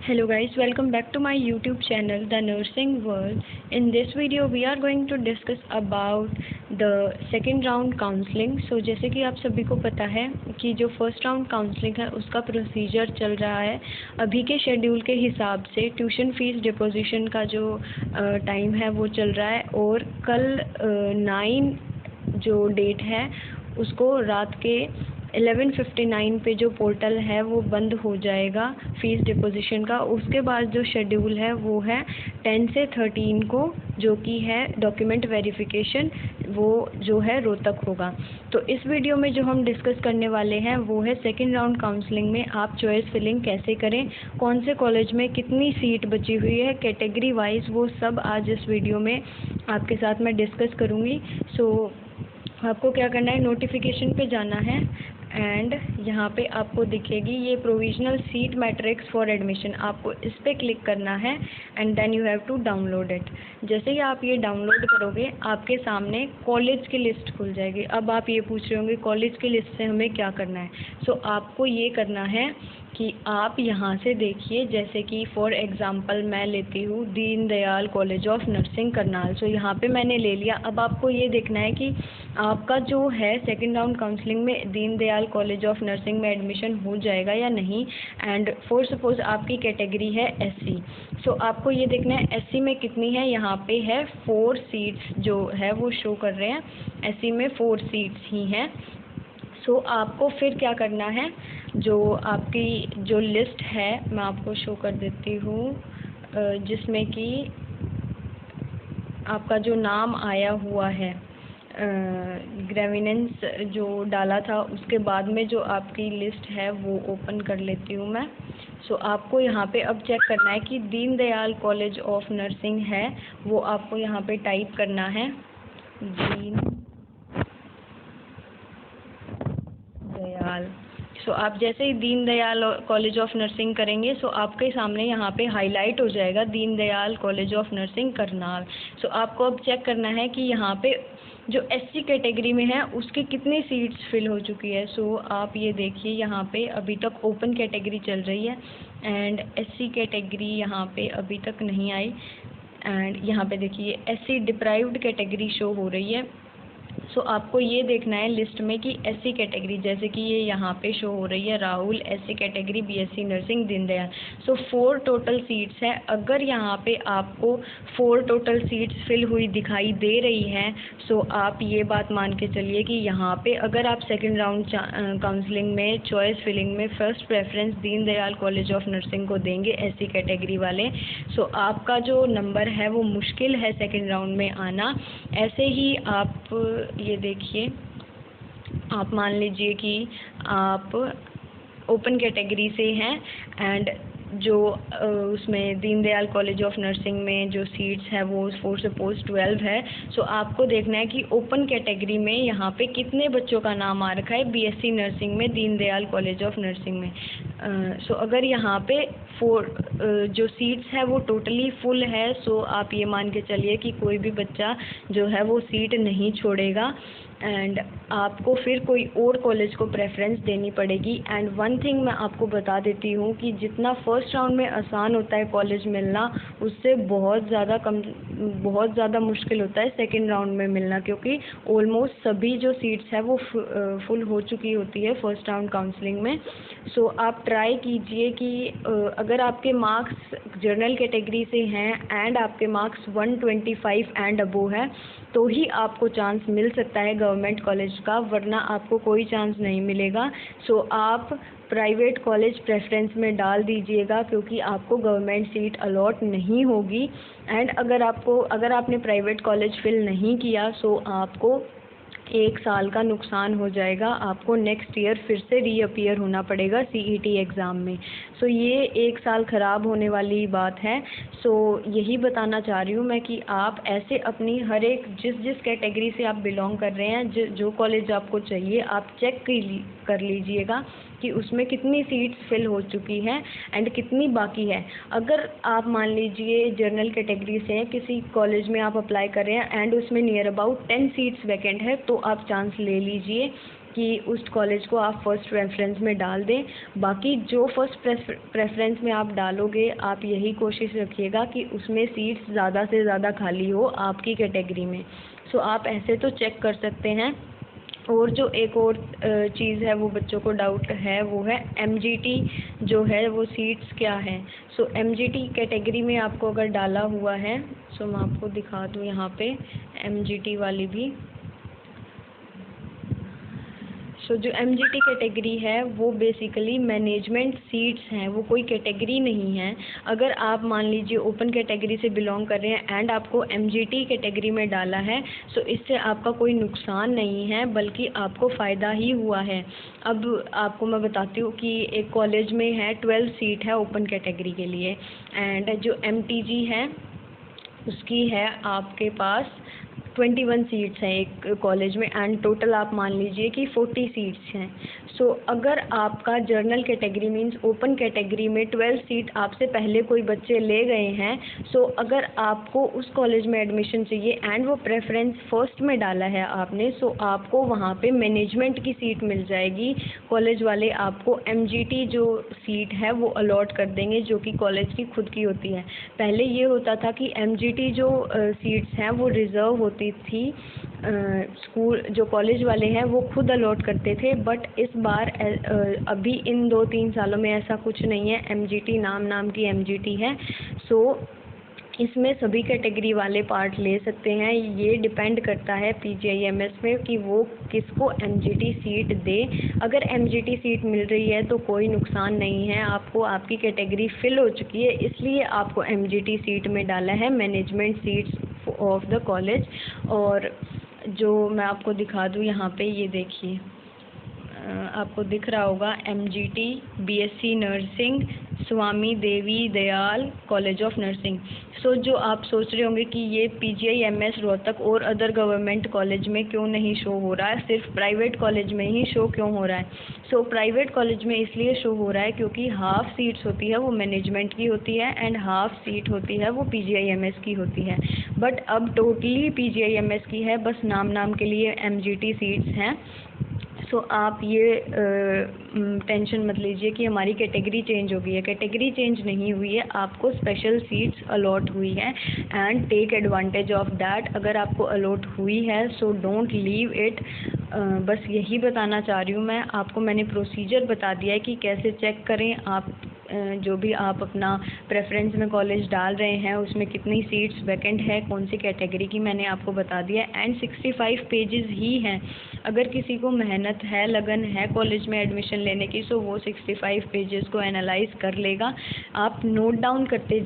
Hello guys, welcome back to my YouTube channel The Nursing World. In this video we are going to discuss about the second round counseling. So जैसे कि आप सभी को पता है कि जो फर्स्ट राउंड काउंसलिंग है उसका प्रोसीजर चल रहा है। अभी के शेड्यूल के हिसाब से ट्यूशन फीस डिपोजिशन का जो टाइम है वो चल रहा है और कल 9 जो डेट है उसको रात के 11:59 पे जो पोर्टल है वो बंद हो जाएगा फ़ीस डिपोजिशन का। उसके बाद जो शेड्यूल है वो है 10 से 13 को, जो कि है डॉक्यूमेंट वेरिफिकेशन, वो जो है रोहतक होगा। तो इस वीडियो में जो हम डिस्कस करने वाले हैं वो है सेकंड राउंड काउंसलिंग में आप चॉइस फिलिंग कैसे करें, कौन से कॉलेज में कितनी सीट बची हुई है, कैटेगरी वाइज, वो सब आज इस वीडियो में आपके साथ मैं डिस्कस करूँगी। सो आपको क्या करना है, नोटिफिकेशन पे जाना है एंड यहाँ पे आपको दिखेगी ये provisional seat matrix for admission, आपको इस पर क्लिक करना है and then you have to download it. जैसे ही आप ये डाउनलोड करोगे आपके सामने कॉलेज की लिस्ट खुल जाएगी। अब आप ये पूछ रहे होंगे कॉलेज की लिस्ट से हमें क्या करना है। सो आपको ये करना है कि आप यहाँ से देखिए, जैसे कि फॉर एग्ज़ाम्पल मैं लेती हूँ Deen Dayal college of nursing Karnal. So यहाँ पे मैंने ले लिया। अब आपको ये देखना है कि आपका जो है सेकंड राउंड काउंसलिंग में दीन दयाल कॉलेज ऑफ नर्सिंग में एडमिशन हो जाएगा या नहीं। एंड फॉर सपोज आपकी कैटेगरी है एससी। सो आपको ये देखना है एससी में कितनी है। यहाँ पे है 4 सीट्स जो है वो शो कर रहे हैं, एससी में 4 सीट्स ही हैं। सो आपको फिर क्या करना है, जो आपकी जो लिस्ट है मैं आपको शो कर देती हूँ, जिसमें कि आपका जो नाम आया हुआ है ग्रेविनेंस जो डाला था, उसके बाद में जो आपकी लिस्ट है वो ओपन कर लेती हूँ मैं। सो आपको यहाँ पे अब चेक करना है कि दीन दयाल कॉलेज ऑफ नर्सिंग है, वो आपको यहाँ पे टाइप करना है दीन दयाल। सो आप जैसे ही दीन दयाल कॉलेज ऑफ नर्सिंग करेंगे सो आपके सामने यहाँ पे हाईलाइट हो जाएगा Deen Dayal college of nursing Karnal. So आपको अब चेक करना है कि यहाँ पे जो एससी कैटेगरी में है उसकी कितनी सीट्स फिल हो चुकी है। सो आप ये देखिए यहाँ पे अभी तक ओपन कैटेगरी चल रही है एंड एससी कैटेगरी यहाँ पे अभी तक नहीं आई। एंड यहाँ पे देखिए एससी डिप्राइव्ड कैटेगरी शो हो रही है। सो आपको ये देखना है लिस्ट में कि एससी कैटेगरी, जैसे कि ये यहाँ पे शो हो रही है Rahul SC category BSc nursing Deendayal. So 4 total seats हैं। अगर यहाँ पे आपको 4 टोटल सीट्स फिल हुई दिखाई दे रही हैं सो आप ये बात मान के चलिए कि यहाँ पे अगर आप सेकंड राउंड काउंसलिंग में चॉइस फिलिंग में first preference Deendayal college of nursing को देंगे एससी कैटेगरी वाले, सो आपका जो नंबर है वो मुश्किल है सेकंड राउंड में आना। ऐसे ही आप ये देखिए, आप मान लीजिए कि आप ओपन कैटेगरी से हैं एंड जो उसमें दीनदयाल कॉलेज ऑफ नर्सिंग में जो सीट्स है वो 4 सपोज 12 है। सो आपको देखना है कि ओपन कैटेगरी में यहाँ पे कितने बच्चों का नाम आ रखा है बीएससी नर्सिंग में दीनदयाल कॉलेज ऑफ नर्सिंग में। सो अगर यहाँ पे 4 जो सीट्स है वो टोटली फुल है सो आप ये मान के चलिए कि कोई भी बच्चा जो है वो सीट नहीं छोड़ेगा एंड आपको फिर कोई और कॉलेज को प्रेफरेंस देनी पड़ेगी। एंड वन थिंग मैं आपको बता देती हूँ कि जितना फर्स्ट राउंड में आसान होता है कॉलेज मिलना, उससे बहुत ज़्यादा मुश्किल होता है सेकंड राउंड में मिलना, क्योंकि ऑलमोस्ट सभी जो सीट्स है वो फुल हो चुकी होती है फर्स्ट राउंड काउंसलिंग में। सो आप ट्राई कीजिए कि अगर आपके मार्क्स जनरल कैटेगरी से हैं एंड आपके मार्क्स 125 एंड अबोव है तो ही आपको चांस मिल सकता है गवर्नमेंट कॉलेज का, वरना आपको कोई चांस नहीं मिलेगा। सो आप प्राइवेट कॉलेज प्रेफरेंस में डाल दीजिएगा, क्योंकि आपको गवर्नमेंट सीट अलॉट नहीं होगी। एंड अगर आपने प्राइवेट कॉलेज फिल नहीं किया सो आपको 1 साल का नुकसान हो जाएगा, आपको नेक्स्ट ईयर फिर से रीअपियर होना पड़ेगा सीईटी एग्ज़ाम में। सो ये 1 साल ख़राब होने वाली बात है। सो यही बताना चाह रही हूँ मैं कि आप ऐसे अपनी हर एक जिस कैटेगरी से आप बिलोंग कर रहे हैं, जो कॉलेज आपको चाहिए आप चेक कर लीजिएगा कि उसमें कितनी सीट्स फिल हो चुकी हैं एंड कितनी बाकी है। अगर आप मान लीजिए जनरल कैटेगरी से हैं, किसी कॉलेज में आप अप्लाई कर रहे हैं एंड उसमें नियर अबाउट 10 सीट्स वैकेंट है तो आप चांस ले लीजिए। कि उस कॉलेज को आप फर्स्ट प्रेफरेंस में डाल दें। बाकी जो फर्स्ट प्रेफरेंस में आप डालोगे, आप यही कोशिश रखिएगा कि उसमें सीट्स ज़्यादा से ज़्यादा खाली हो आपकी कैटेगरी में। सो आप ऐसे तो चेक कर सकते हैं। और जो एक और चीज़ है वो बच्चों को डाउट है, वो है एमजीटी जो है वो सीट्स क्या है। सो एमजीटी कैटेगरी में आपको अगर डाला हुआ है, सो मैं आपको दिखा दूँ यहाँ पे एमजीटी वाली भी। सो जो एमजीटी कैटेगरी है वो बेसिकली मैनेजमेंट सीट्स हैं, वो कोई कैटेगरी नहीं है। अगर आप मान लीजिए ओपन कैटेगरी से बिलोंग कर रहे हैं एंड आपको एमजीटी कैटेगरी में डाला है, सो इससे आपका कोई नुकसान नहीं है बल्कि आपको फ़ायदा ही हुआ है। अब आपको मैं बताती हूँ कि एक कॉलेज में है 12 सीट है ओपन कैटेगरी के लिए, एंड जो एमटीजी है उसकी है आपके पास 21 सीट्स हैं एक कॉलेज में, एंड टोटल आप मान लीजिए कि 40 सीट्स हैं। सो अगर आपका general category means open category में 12 सीट आपसे पहले कोई बच्चे ले गए हैं, सो अगर आपको उस कॉलेज में एडमिशन चाहिए एंड वो प्रेफरेंस फर्स्ट में डाला है आपने, सो आपको वहाँ पे मैनेजमेंट की सीट मिल जाएगी। कॉलेज वाले आपको एमजीटी जो सीट है वो अलॉट कर देंगे, जो कि कॉलेज की खुद की होती है। पहले ये होता था कि एमजीटी जो सीट्स हैं वो रिज़र्व होती थी, स्कूल जो कॉलेज वाले हैं वो खुद अलॉट करते थे, बट इस बार अभी इन 2-3 सालों में ऐसा कुछ नहीं है। एमजीटी नाम की एमजीटी है। सो इसमें सभी कैटेगरी वाले पार्ट ले सकते हैं। ये डिपेंड करता है पीजीआईएमएस में कि वो किसको एमजीटी सीट दे। अगर एमजीटी सीट मिल रही है तो कोई नुकसान नहीं है, आपको आपकी कैटेगरी फिल हो चुकी है इसलिए आपको एमजीटी सीट में डाला है, management seats of the college. और जो मैं आपको दिखा दूँ यहाँ पे, ये देखिए आपको दिख रहा होगा MGT BSc nursing Swami Devi Dayal college of nursing. So जो आप सोच रहे होंगे कि ये पीजीआईएमएस रोहतक और अदर गवर्नमेंट कॉलेज में क्यों नहीं शो हो रहा है, सिर्फ प्राइवेट कॉलेज में ही शो क्यों हो रहा है। सो प्राइवेट कॉलेज में इसलिए शो हो रहा है क्योंकि हाफ सीट्स होती है वो मैनेजमेंट की होती है एंड हाफ सीट होती है वो पीजीआईएमएस की होती है। बट अब टोटली पीजीआईएमएस की है, बस नाम के लिए एमजीटी सीट्स हैं। सो आप ये टेंशन मत लीजिए कि हमारी कैटेगरी चेंज हो गई है। कैटेगरी चेंज नहीं हुई है, आपको स्पेशल सीट्स अलॉट हुई है and take advantage of that. अगर आपको अलॉट हुई है सो डोंट लीव इट। बस यही बताना चाह रही हूँ मैं आपको। मैंने प्रोसीजर बता दिया है कि कैसे चेक करें आप जो भी आप अपना प्रेफरेंस में कॉलेज डाल रहे हैं उसमें कितनी सीट्स वैकेंट है, कौन सी कैटेगरी की, मैंने आपको बता दिया। एंड 65 पेजेस ही हैं। अगर किसी को मेहनत है, लगन है कॉलेज में एडमिशन लेने की, सो वो 65 पेजेस को एनालाइज कर लेगा। आप नोट डाउन करते